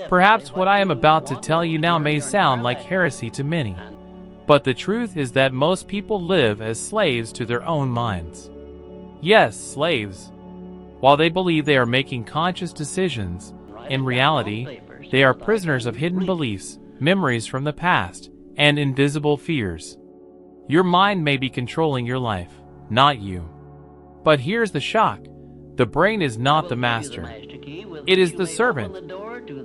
Perhaps what I am about to tell you now may sound like heresy to many, but the truth is that most people live as slaves to their own minds. Yes, slaves. While they believe they are making conscious decisions, in reality, they are prisoners of hidden beliefs, memories from the past, and invisible fears. Your mind may be controlling your life, not you. But here's the shock. The brain is not the master. It is the servant.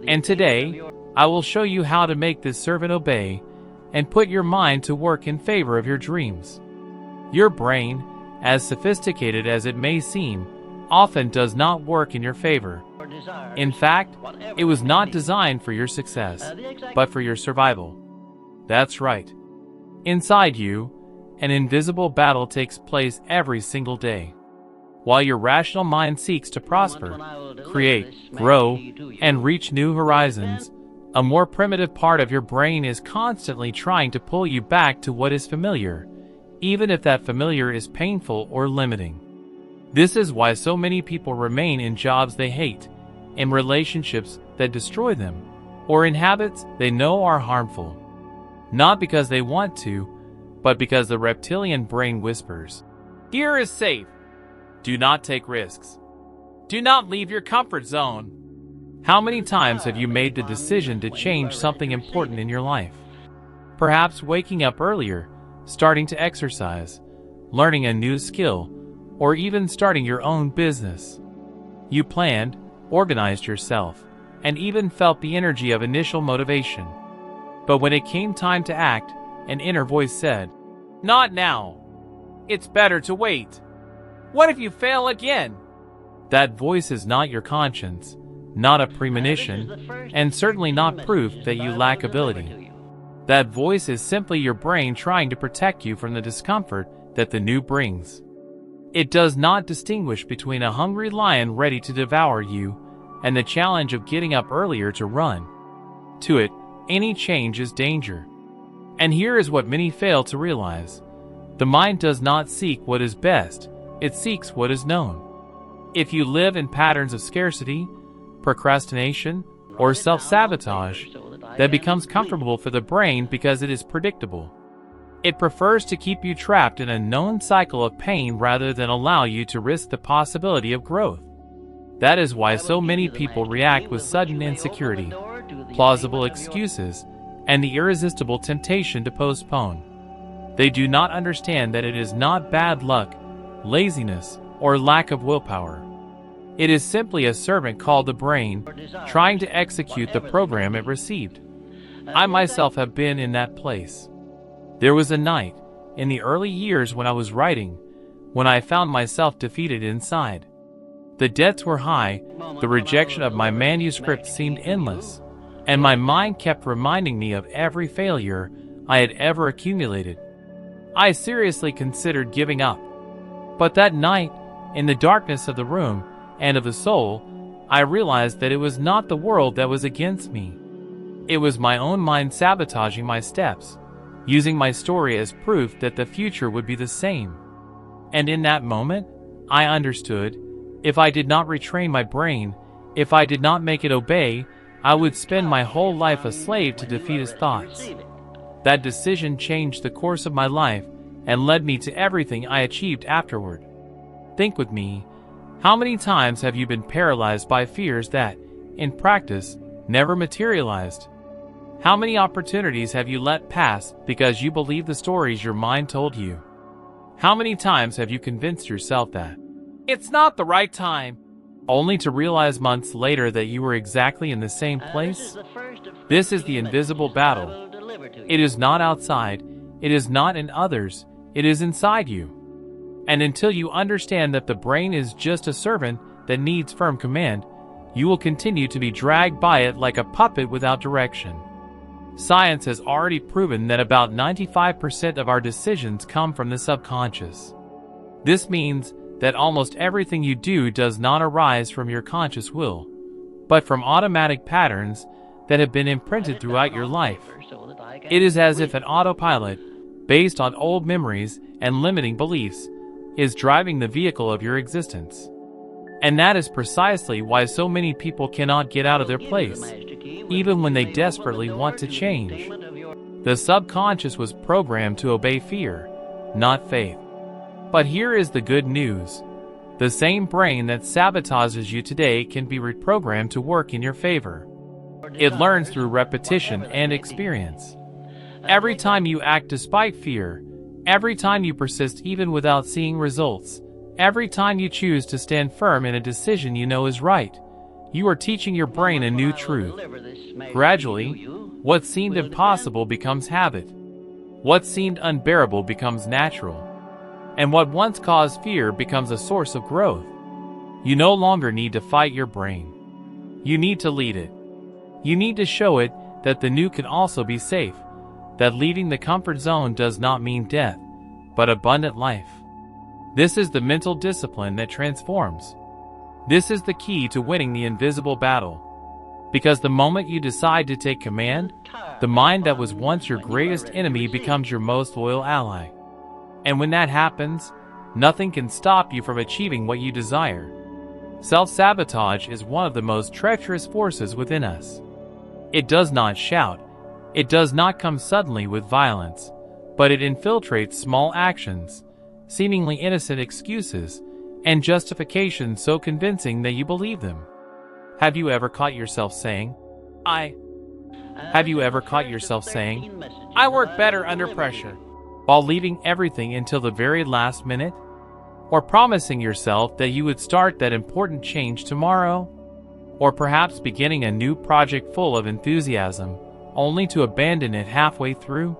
And today, I will show you how to make this servant obey and put your mind to work in favor of your dreams. Your brain, as sophisticated as it may seem, often does not work in your favor. In fact, it was not designed for your success, but for your survival. That's right. Inside you, an invisible battle takes place every single day. While your rational mind seeks to prosper, create, grow, and reach new horizons, a more primitive part of your brain is constantly trying to pull you back to what is familiar, even if that familiar is painful or limiting. This is why so many people remain in jobs they hate, in relationships that destroy them, or in habits they know are harmful. Not because they want to, but because the reptilian brain whispers, "Here is safe. Do not take risks. Do not leave your comfort zone." How many times have you made the decision to change something important in your life? Perhaps waking up earlier, starting to exercise, learning a new skill, or even starting your own business. You planned, organized yourself, and even felt the energy of initial motivation. But when it came time to act, an inner voice said, "Not now. It's better to wait. What if you fail again?" That voice is not your conscience, not a premonition, and certainly not proof that you lack ability. That voice is simply your brain trying to protect you from the discomfort that the new brings. It does not distinguish between a hungry lion ready to devour you and the challenge of getting up earlier to run. To it, any change is danger. And here is what many fail to realize. The mind does not seek what is best, it seeks what is known. If you live in patterns of scarcity, procrastination, or self-sabotage, that becomes comfortable for the brain because it is predictable. It prefers to keep you trapped in a known cycle of pain rather than allow you to risk the possibility of growth. That is why so many people react with sudden insecurity, plausible excuses, and the irresistible temptation to postpone. They do not understand that it is not bad luck, laziness, or lack of willpower. It is simply a servant called the brain, trying to execute the program it received. I myself have been in that place. There was a night, in the early years when I was writing, when I found myself defeated inside. The debts were high, the rejection of my manuscript seemed endless, and my mind kept reminding me of every failure I had ever accumulated. I seriously considered giving up. But that night, in the darkness of the room and of the soul, I realized that it was not the world that was against me. It was my own mind sabotaging my steps, using my story as proof that the future would be the same. And in that moment, I understood, if I did not retrain my brain, if I did not make it obey, I would spend my whole life a slave to defeatist thoughts. That decision changed the course of my life and led me to everything I achieved afterward. Think with me, how many times have you been paralyzed by fears that, in practice, never materialized? How many opportunities have you let pass because you believed the stories your mind told you? How many times have you convinced yourself that it's not the right time, only to realize months later that you were exactly in the same place? This is the invisible battle. It is not outside, it is not in others, it is inside you. And until you understand that the brain is just a servant that needs firm command, you will continue to be dragged by it like a puppet without direction. Science has already proven that about 95% of our decisions come from the subconscious. This means that almost everything you do does not arise from your conscious will, but from automatic patterns that have been imprinted throughout your life. It is as if an autopilot, based on old memories and limiting beliefs, is driving the vehicle of your existence. And that is precisely why so many people cannot get out of their place. even when they desperately want to change. The subconscious was programmed to obey fear, not faith. But here is the good news. The same brain that sabotages you today can be reprogrammed to work in your favor. It learns through repetition and experience. Every time you act despite fear, every time you persist even without seeing results, every time you choose to stand firm in a decision you know is right, you are teaching your brain a new truth. Gradually, what seemed impossible becomes habit. What seemed unbearable becomes natural. And what once caused fear becomes a source of growth. You no longer need to fight your brain. You need to lead it. You need to show it that the new can also be safe, that leaving the comfort zone does not mean death, but abundant life. This is the mental discipline that transforms. This is the key to winning the invisible battle. Because the moment you decide to take command, the mind that was once your greatest enemy becomes your most loyal ally. And when that happens, nothing can stop you from achieving what you desire. Self-sabotage is one of the most treacherous forces within us. It does not shout. It does not come suddenly with violence, but it infiltrates small actions, seemingly innocent excuses, and justifications so convincing that you believe them. Have you ever caught yourself saying, Have you ever caught yourself saying, I work better under pressure, while leaving everything until the very last minute? Or promising yourself that you would start that important change tomorrow? Or perhaps beginning a new project full of enthusiasm, only to abandon it halfway through?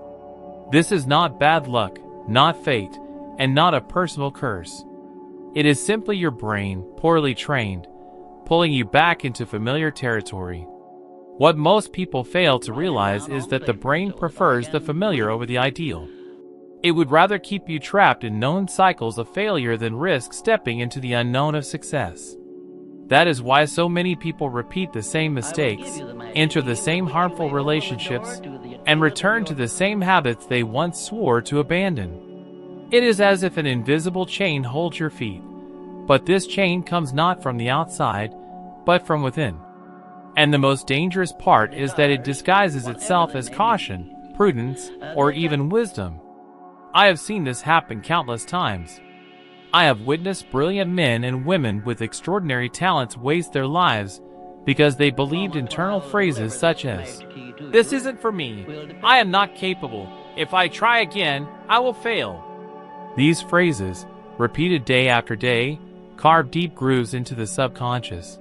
This is not bad luck, not fate, and not a personal curse. It is simply your brain, poorly trained, pulling you back into familiar territory. What most people fail to realize is that the brain prefers the familiar over the ideal. It would rather keep you trapped in known cycles of failure than risk stepping into the unknown of success. That is why so many people repeat the same mistakes, enter the same harmful relationships, and return to the same habits they once swore to abandon. It is as if an invisible chain holds your feet, but this chain comes not from the outside, but from within. And the most dangerous part is that it disguises itself as caution, prudence, or even wisdom. I have seen this happen countless times. I have witnessed brilliant men and women with extraordinary talents waste their lives because they believed internal phrases such as, "This isn't for me. I am not capable. If I try again, I will fail." These phrases, repeated day after day, carve deep grooves into the subconscious,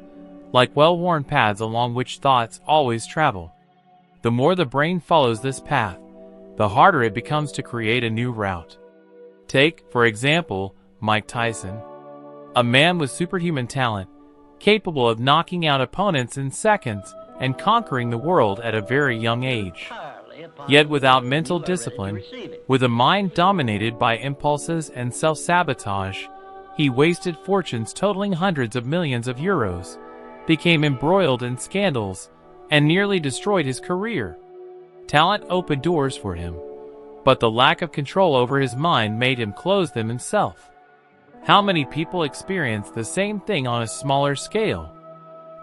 like well-worn paths along which thoughts always travel. The more the brain follows this path, the harder it becomes to create a new route. Take, for example, Mike Tyson, a man with superhuman talent, capable of knocking out opponents in seconds and conquering the world at a very young age. Yet without mental discipline, with a mind dominated by impulses and self-sabotage, he wasted fortunes totaling hundreds of millions of euros, became embroiled in scandals, and nearly destroyed his career. Talent opened doors for him, but the lack of control over his mind made him close them himself. How many people experience the same thing on a smaller scale?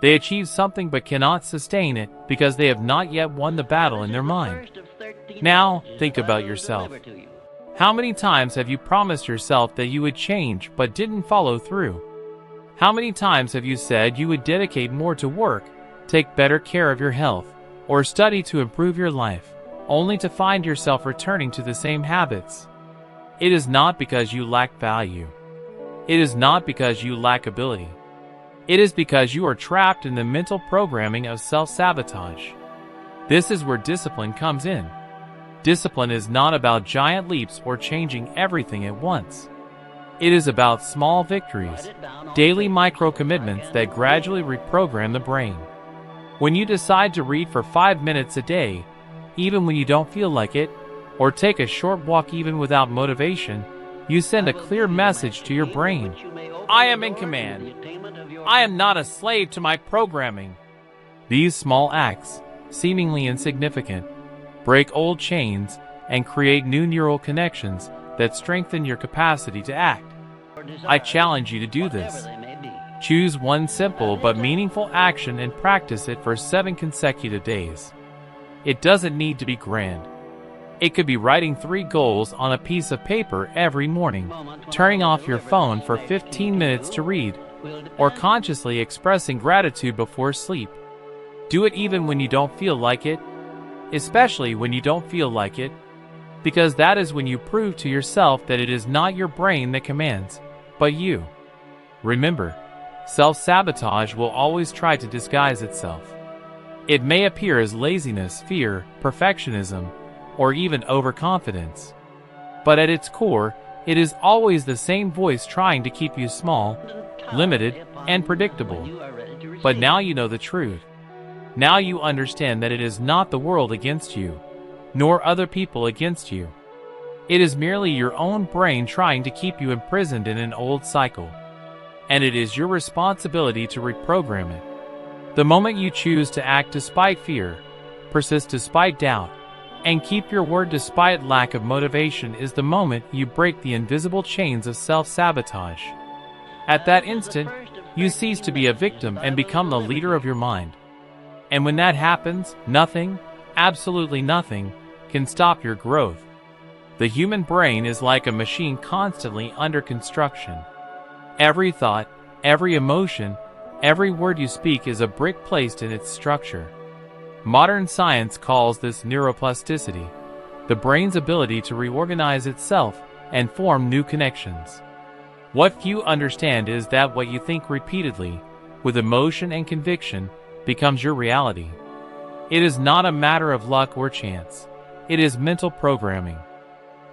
They achieve something but cannot sustain it because they have not yet won the battle in their mind. Now, think about yourself. How many times have you promised yourself that you would change but didn't follow through? How many times have you said you would dedicate more to work, take better care of your health, or study to improve your life, only to find yourself returning to the same habits? It is not because you lack value. It is not because you lack ability. It is because you are trapped in the mental programming of self-sabotage. This is where discipline comes in. Discipline is not about giant leaps or changing everything at once. It is about small victories, daily micro-commitments that gradually reprogram the brain. When you decide to read for 5 minutes a day, even when you don't feel like it, or take a short walk even without motivation, you send a clear message to your brain. I am in command. I am not a slave to my programming. These small acts, seemingly insignificant, break old chains and create new neural connections that strengthen your capacity to act. I challenge you to do this. Choose one simple but meaningful action and practice it for 7 consecutive days. It doesn't need to be grand. It could be writing 3 goals on a piece of paper every morning, turning off your phone for 15 minutes to read, or consciously expressing gratitude before sleep. Do it even when you don't feel like it, especially when you don't feel like it, because that is when you prove to yourself that it is not your brain that commands, but you. Remember, self-sabotage will always try to disguise itself. It may appear as laziness, fear, perfectionism, or even overconfidence. But at its core, it is always the same voice trying to keep you small, limited, and predictable. But now you know the truth. Now you understand that it is not the world against you, nor other people against you. It is merely your own brain trying to keep you imprisoned in an old cycle. And it is your responsibility to reprogram it. The moment you choose to act despite fear, persist despite doubt, and keep your word despite lack of motivation is the moment you break the invisible chains of self-sabotage. At that instant, you cease to be a victim and become the leader of your mind. And when that happens, nothing, absolutely nothing, can stop your growth. The human brain is like a machine constantly under construction. Every thought, every emotion, every word you speak is a brick placed in its structure. Modern science calls this neuroplasticity, the brain's ability to reorganize itself and form new connections. What few understand is that what you think repeatedly, with emotion and conviction, becomes your reality. It is not a matter of luck or chance. It is mental programming.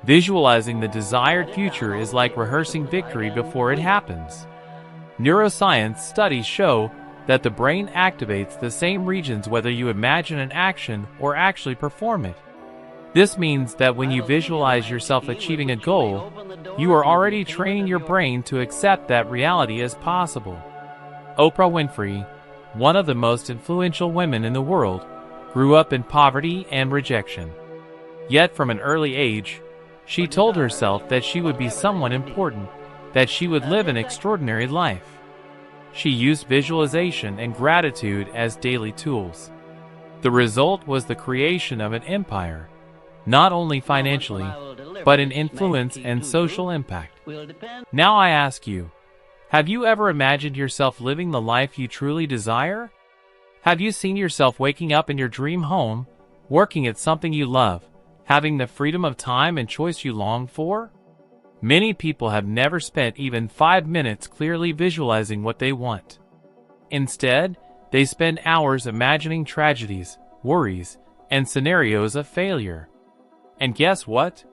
Visualizing the desired future is like rehearsing victory before it happens. Neuroscience studies show that the brain activates the same regions whether you imagine an action or actually perform it. This means that when you visualize yourself achieving a goal, you are already training your brain to accept that reality as possible. Oprah Winfrey, one of the most influential women in the world, grew up in poverty and rejection. Yet from an early age, she told herself that she would be someone important, that she would live an extraordinary life. She used visualization and gratitude as daily tools. The result was the creation of an empire, not only financially, but in influence and social impact. Now I ask you, have you ever imagined yourself living the life you truly desire? Have you seen yourself waking up in your dream home, working at something you love, having the freedom of time and choice you long for? Many people have never spent even 5 minutes clearly visualizing what they want. Instead, they spend hours imagining tragedies, worries, and scenarios of failure. And guess what?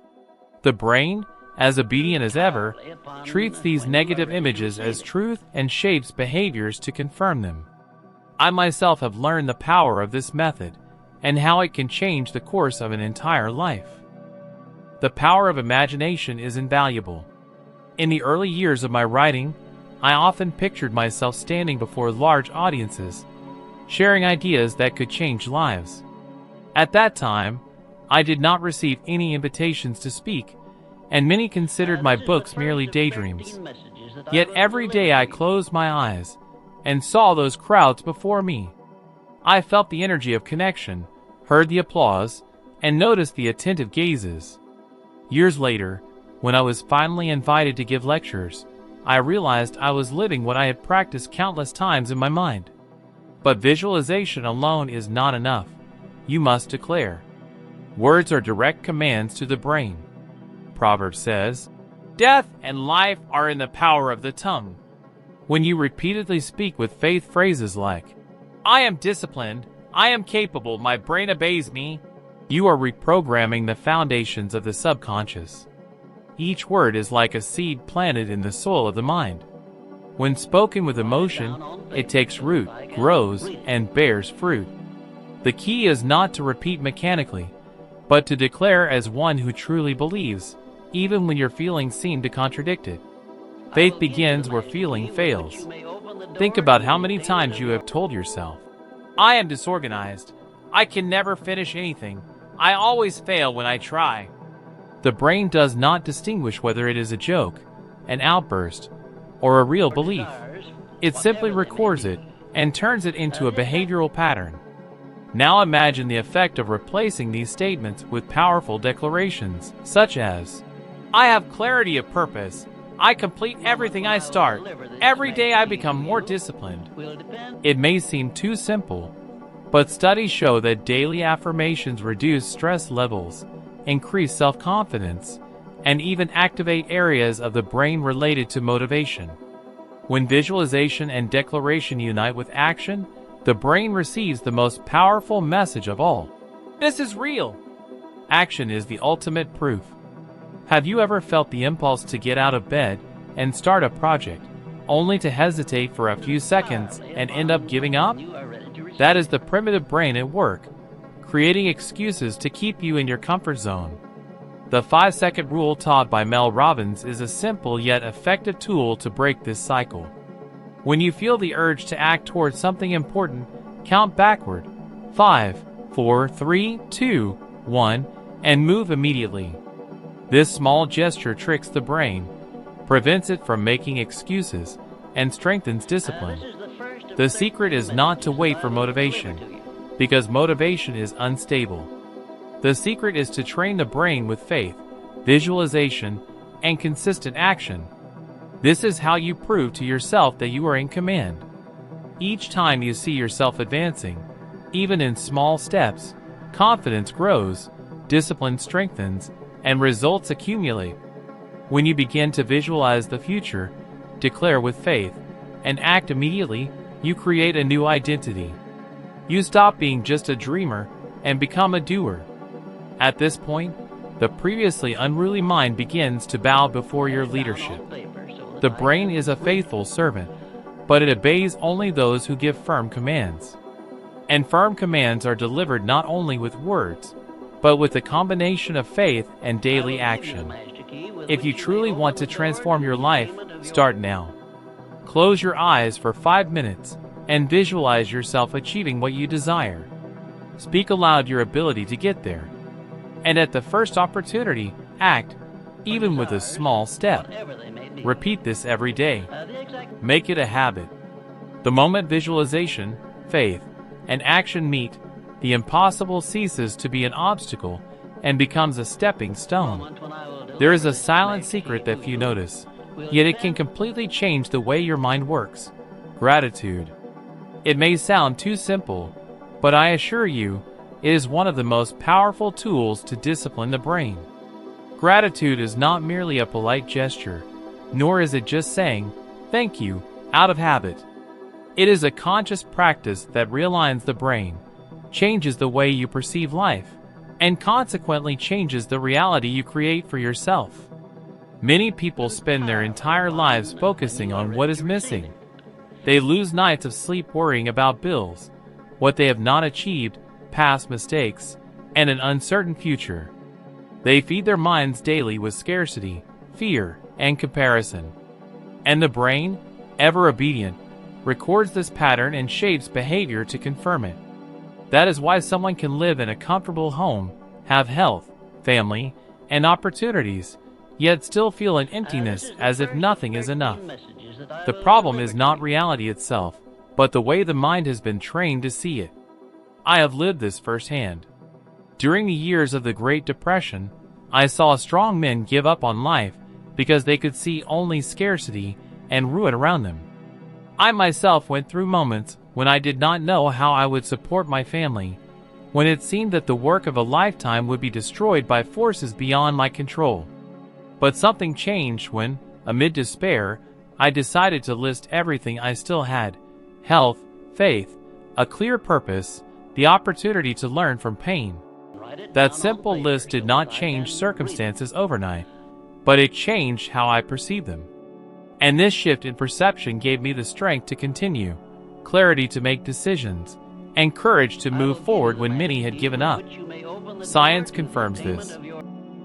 The brain, as obedient as ever, treats these negative images as truth and shapes behaviors to confirm them. I myself have learned the power of this method and how it can change the course of an entire life. The power of imagination is invaluable. In the early years of my writing, I often pictured myself standing before large audiences, sharing ideas that could change lives. At that time, I did not receive any invitations to speak, and many considered my books merely daydreams. Yet every day I closed my eyes and saw those crowds before me. I felt the energy of connection, heard the applause, and noticed the attentive gazes. Years later, when I was finally invited to give lectures, I realized I was living what I had practiced countless times in my mind. But visualization alone is not enough. You must declare. Words are direct commands to the brain. Proverbs says, "Death and life are in the power of the tongue." When you repeatedly speak with faith phrases like, "I am disciplined, I am capable, my brain obeys me," you are reprogramming the foundations of the subconscious. Each word is like a seed planted in the soil of the mind. When spoken with emotion, it takes root, grows, and bears fruit. The key is not to repeat mechanically, but to declare as one who truly believes, even when your feelings seem to contradict it. Faith begins where feeling fails. Think about how many times you have told yourself, "I am disorganized. I can never finish anything. I always fail when I try." The brain does not distinguish whether it is a joke, an outburst, or a real belief. It simply records it and turns it into a behavioral pattern. Now imagine the effect of replacing these statements with powerful declarations, such as, I have clarity of purpose. I complete everything I start. Every day I become more disciplined. It may seem too simple, but studies show that daily affirmations reduce stress levels, increase self-confidence, and even activate areas of the brain related to motivation. When visualization and declaration unite with action, the brain receives the most powerful message of all. This is real. Action is the ultimate proof. Have you ever felt the impulse to get out of bed and start a project, only to hesitate for a few seconds and end up giving up? That is the primitive brain at work, creating excuses to keep you in your comfort zone. The 5-second rule taught by Mel Robbins is a simple yet effective tool to break this cycle. When you feel the urge to act towards something important, count backward, 5, 4, 3, 2, 1, and move immediately. This small gesture tricks the brain, prevents it from making excuses, and strengthens discipline. The secret is not to wait for motivation, because motivation is unstable. The secret is to train the brain with faith, visualization, and consistent action. This is how you prove to yourself that you are in command. Each time you see yourself advancing, even in small steps, confidence grows, discipline strengthens, and results accumulate. When you begin to visualize the future, declare with faith, and act immediately, you create a new identity. You stop being just a dreamer and become a doer. At this point, the previously unruly mind begins to bow before your leadership. The brain is a faithful servant, but it obeys only those who give firm commands. And firm commands are delivered not only with words, but with a combination of faith and daily action. If you truly want to transform your life, start now. Close your eyes for 5 minutes and visualize yourself achieving what you desire. Speak aloud your ability to get there. And at the first opportunity, act, even with a small step. Repeat this every day. Make it a habit. The moment visualization, faith, and action meet, the impossible ceases to be an obstacle and becomes a stepping stone. There is a silent secret that few notice, yet it can completely change the way your mind works. Gratitude. It may sound too simple, but I assure you, it is one of the most powerful tools to discipline the brain. Gratitude is not merely a polite gesture, nor is it just saying, thank you, out of habit. It is a conscious practice that realigns the brain, changes the way you perceive life, and consequently changes the reality you create for yourself. Many people spend their entire lives focusing on what is missing. They lose nights of sleep worrying about bills, what they have not achieved, past mistakes, and an uncertain future. They feed their minds daily with scarcity, fear, and comparison. And the brain, ever obedient, records this pattern and shapes behavior to confirm it. That is why someone can live in a comfortable home, have health, family, and opportunities, yet still feel an emptiness as if nothing is enough. The problem is not reality itself, but the way the mind has been trained to see it. I have lived this firsthand. During the years of the Great Depression, I saw strong men give up on life because they could see only scarcity and ruin around them. I myself went through moments when I did not know how I would support my family, when it seemed that the work of a lifetime would be destroyed by forces beyond my control. But something changed when, amid despair, I decided to list everything I still had: health, faith, a clear purpose, the opportunity to learn from pain. That simple list did not change circumstances overnight, but it changed how I perceived them. And this shift in perception gave me the strength to continue, clarity to make decisions, and courage to move forward when many had given up. Science confirms this.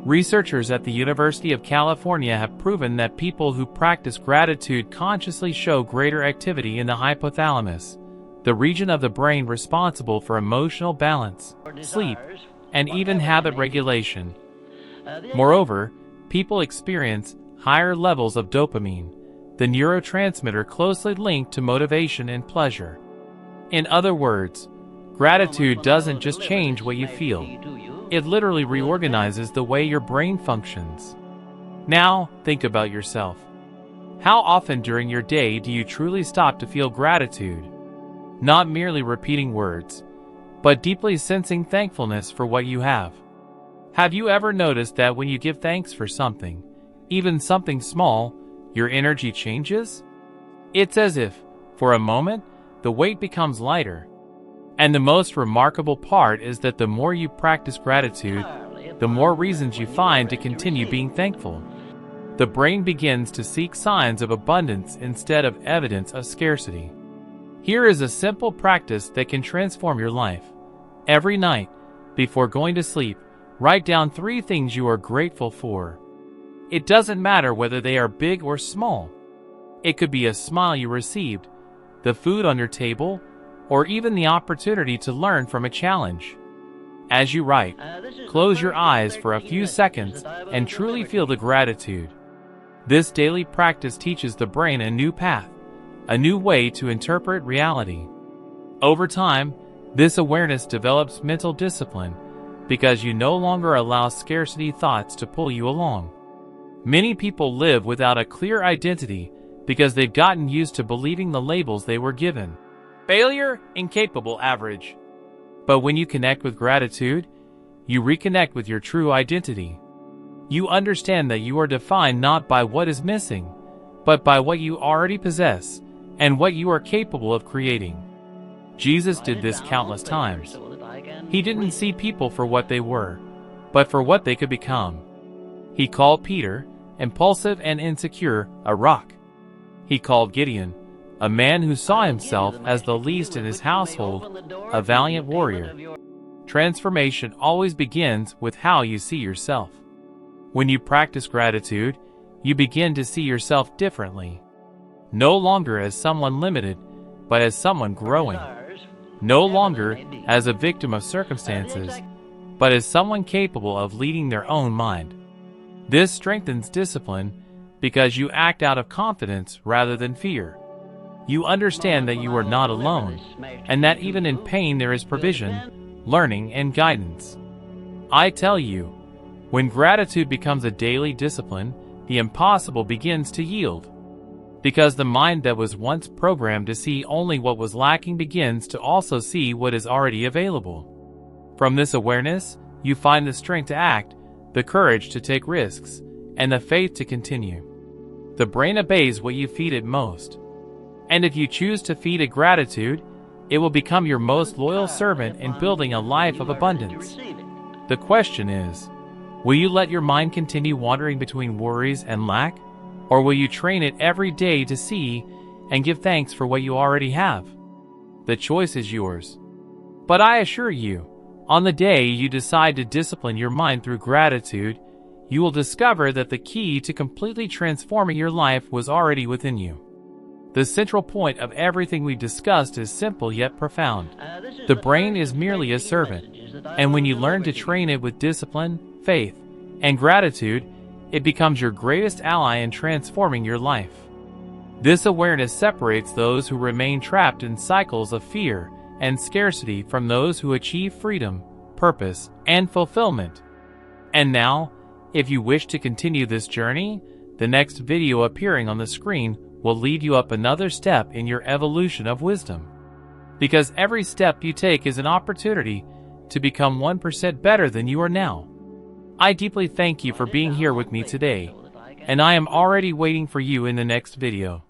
Researchers at the University of California have proven that people who practice gratitude consciously show greater activity in the hypothalamus, the region of the brain responsible for emotional balance, sleep, and even habit regulation. Moreover, people experience higher levels of dopamine, the neurotransmitter closely linked to motivation and pleasure. In other words, gratitude doesn't just change what you feel. It literally reorganizes the way your brain functions. Now, think about yourself. How often during your day do you truly stop to feel gratitude? Not merely repeating words, but deeply sensing thankfulness for what you have. Have you ever noticed that when you give thanks for something, even something small, your energy changes? It's as if, for a moment, the weight becomes lighter. And the most remarkable part is that the more you practice gratitude, the more reasons you find to continue being thankful. The brain begins to seek signs of abundance instead of evidence of scarcity. Here is a simple practice that can transform your life. Every night, before going to sleep, write down 3 things you are grateful for. It doesn't matter whether they are big or small. It could be a smile you received, the food on your table, or even the opportunity to learn from a challenge. As you write, close your eyes for a few seconds and truly feel the gratitude. This daily practice teaches the brain a new path, a new way to interpret reality. Over time, this awareness develops mental discipline because you no longer allow scarcity thoughts to pull you along. Many people live without a clear identity because they've gotten used to believing the labels they were given. Failure, incapable, average. But when you connect with gratitude, you reconnect with your true identity. You understand that you are defined not by what is missing, but by what you already possess and what you are capable of creating. Jesus did this countless times. He didn't see people for what they were, but for what they could become. He called Peter, impulsive and insecure, a rock. He called Gideon, a man who saw himself as the least in his household, a valiant warrior. Transformation always begins with how you see yourself. When you practice gratitude, you begin to see yourself differently. No longer as someone limited, but as someone growing. No longer as a victim of circumstances, but as someone capable of leading their own mind. This strengthens discipline because you act out of confidence rather than fear. You understand that you are not alone, and that even in pain there is provision, learning, and guidance. I tell you, when gratitude becomes a daily discipline, the impossible begins to yield. Because the mind that was once programmed to see only what was lacking begins to also see what is already available. From this awareness, you find the strength to act, the courage to take risks, and the faith to continue. The brain obeys what you feed it most. And if you choose to feed it gratitude, it will become your most loyal servant in building a life of abundance. The question is, will you let your mind continue wandering between worries and lack? Or will you train it every day to see and give thanks for what you already have? The choice is yours. But I assure you, on the day you decide to discipline your mind through gratitude, you will discover that the key to completely transforming your life was already within you. The central point of everything we've discussed is simple yet profound. The brain is merely a servant, and when you learn to train it with discipline, faith, and gratitude, it becomes your greatest ally in transforming your life. This awareness separates those who remain trapped in cycles of fear and scarcity from those who achieve freedom, purpose, and fulfillment. And now, if you wish to continue this journey, the next video appearing on the screen will lead you up another step in your evolution of wisdom. Because every step you take is an opportunity to become 1% better than you are now. I deeply thank you for being here with me today, and I am already waiting for you in the next video.